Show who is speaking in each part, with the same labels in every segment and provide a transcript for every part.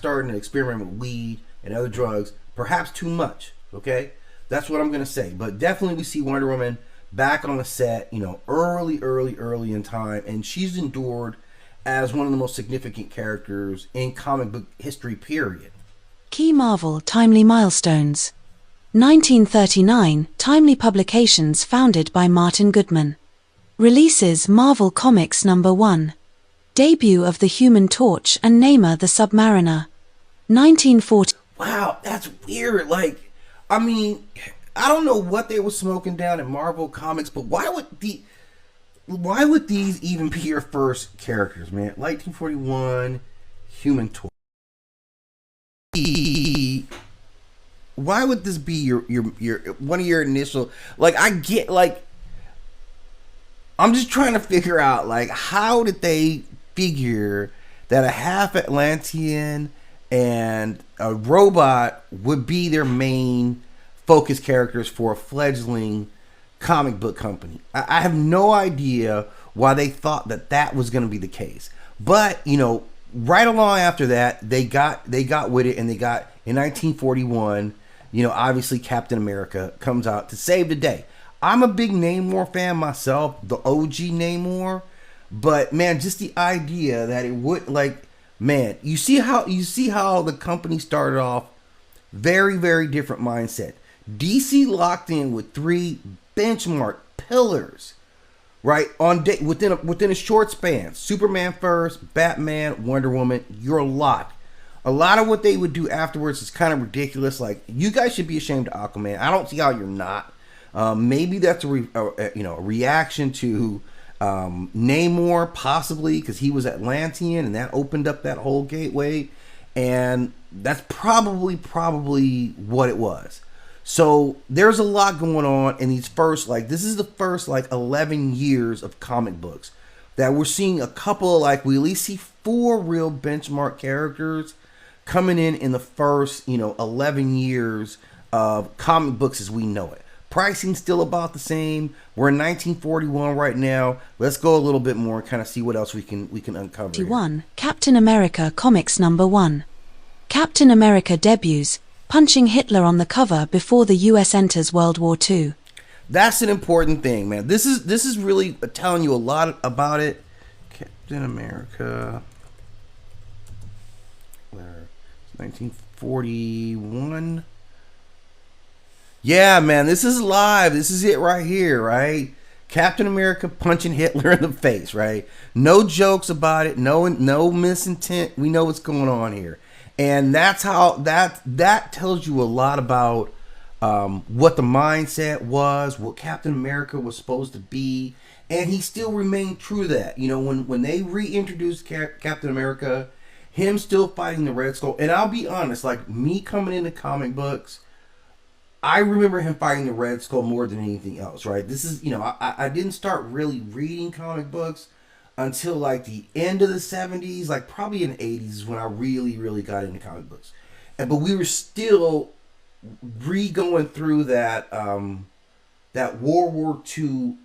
Speaker 1: starting to experiment with weed and other drugs, perhaps too much. Okay, that's what I'm gonna say. But definitely, we see Wonder Woman back on the set, early in time, and she's endured as one of the most significant characters in comic book history, period.
Speaker 2: Key Marvel Timely Milestones. 1939, Timely Publications founded by Martin Goodman. Releases Marvel Comics number 1. Debut of the Human Torch and Namor the Submariner. 1940.
Speaker 1: Wow, that's weird. Like, I mean, I don't know what they were smoking down at Marvel Comics, but why would these even be your first characters, man? 1941, Human Torch. Why would this be your one of your initial? Like, I get, like, I'm just trying to figure out, like, how did they figure that a half Atlantean and a robot would be their main focus characters for a fledgling comic book company? I have no idea why they thought that was going to be the case. But, right along after that, they got with it, and they got, in 1941, obviously Captain America comes out to save the day. I'm a big Namor fan myself, the OG Namor, but man, just the idea that it would, like, man, you see how the company started off, very, very different mindset. DC locked in with 3 benchmark pillars, right, within a short span. Superman first, Batman, Wonder Woman, you're locked. A lot of what they would do afterwards is kind of ridiculous. Like, you guys should be ashamed of Aquaman. I don't see how you're not. Maybe that's a reaction to Namor, possibly, because he was Atlantean and that opened up that whole gateway, and that's probably what it was. So there's a lot going on in these first, like, this is the first, like, 11 years of comic books that we're seeing a couple of, like, we at least see 4 real benchmark characters coming in the first, 11 years of comic books as we know it. Pricing still about the same. We're in 1941 right now. Let's go a little bit more and kind of see what else we can uncover.
Speaker 2: 21. Captain America Comics number 1. Captain America debuts, punching Hitler on the cover before the US enters World War II.
Speaker 1: That's an important thing, man. This is really telling you a lot about it. Captain America, 1941. Yeah, man, this is live. This is it right here, right? Captain America punching Hitler in the face, right? No jokes about it. No misintent. We know what's going on here. And that's how that tells you a lot about what the mindset was, what Captain America was supposed to be, and he still remained true to that. When they reintroduced Captain America, him still fighting the Red Skull, and I'll be honest, like, me coming into comic books, I remember him fighting the Red Skull more than anything else, right? This is, I didn't start really reading comic books until, like, the end of the 70s, like, probably in the 80s is when I really, really got into comic books. But we were still going through that World War II,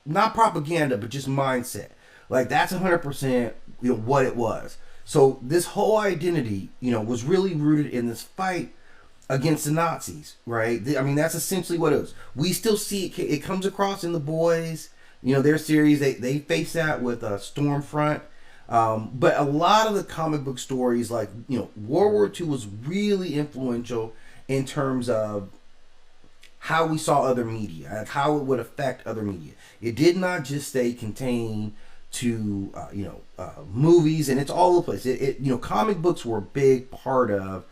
Speaker 1: not propaganda, but just mindset. Like, that's 100%, what it was. So this whole identity, was really rooted in this fight against the Nazis, right? I mean, that's essentially what it was. We still see it comes across in The Boys, their series. They face that with Stormfront. But a lot of the comic book stories, like, World War II was really influential in terms of how we saw other media, like how it would affect other media. It did not just stay contained to, movies, and it's all over the place. Comic books were a big part of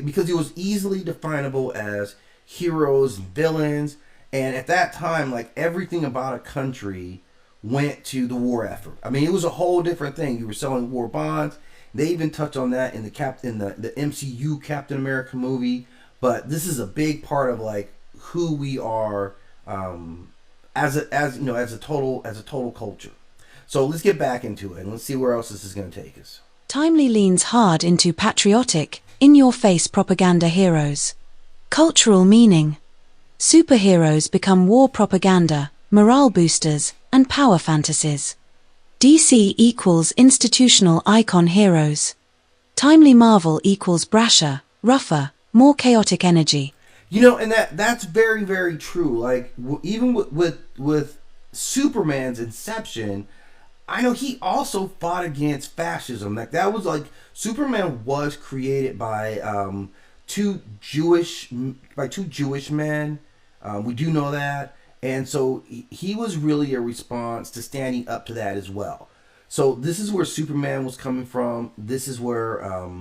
Speaker 1: because it was easily definable as heroes and villains, and at that time, like, everything about a country went to the war effort. I mean, it was a whole different thing. You were selling war bonds. They even touch on that in the MCU Captain America movie. But this is a big part of, like, who we are as a total culture. So let's get back into it and let's see where else this is going to take us.
Speaker 2: Timely leans hard into patriotic, in-your-face propaganda heroes. Cultural meaning. Superheroes become war propaganda, morale boosters, and power fantasies. DC equals institutional icon heroes. Timely Marvel equals brasher, rougher, more chaotic energy.
Speaker 1: You know, and that's very, very true. Like even with Superman's inception, I know he also fought against fascism. Like that was like Superman was created by two Jewish men. We do know that, and so he was really a response to standing up to that as well. So this is where Superman was coming from. This is where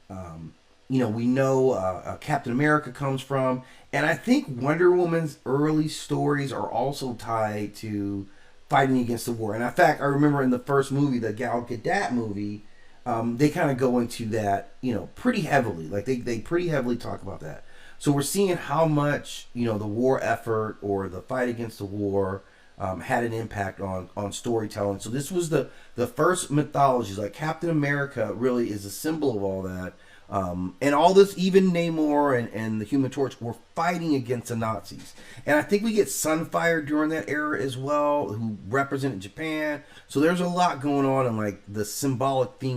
Speaker 1: we know Captain America comes from, and I think Wonder Woman's early stories are also tied to fighting against the war. And in fact, I remember in the first movie, the Gal Gadot movie, they kind of go into that, pretty heavily. Like they pretty heavily talk about that. So we're seeing how much the war effort or the fight against the war had an impact on storytelling. So this was the first mythologies. Like Captain America really is a symbol of all that. And all this, even Namor and the Human Torch were fighting against the Nazis. And I think we get Sunfire during that era as well, who represented Japan. So there's a lot going on in like the symbolic theme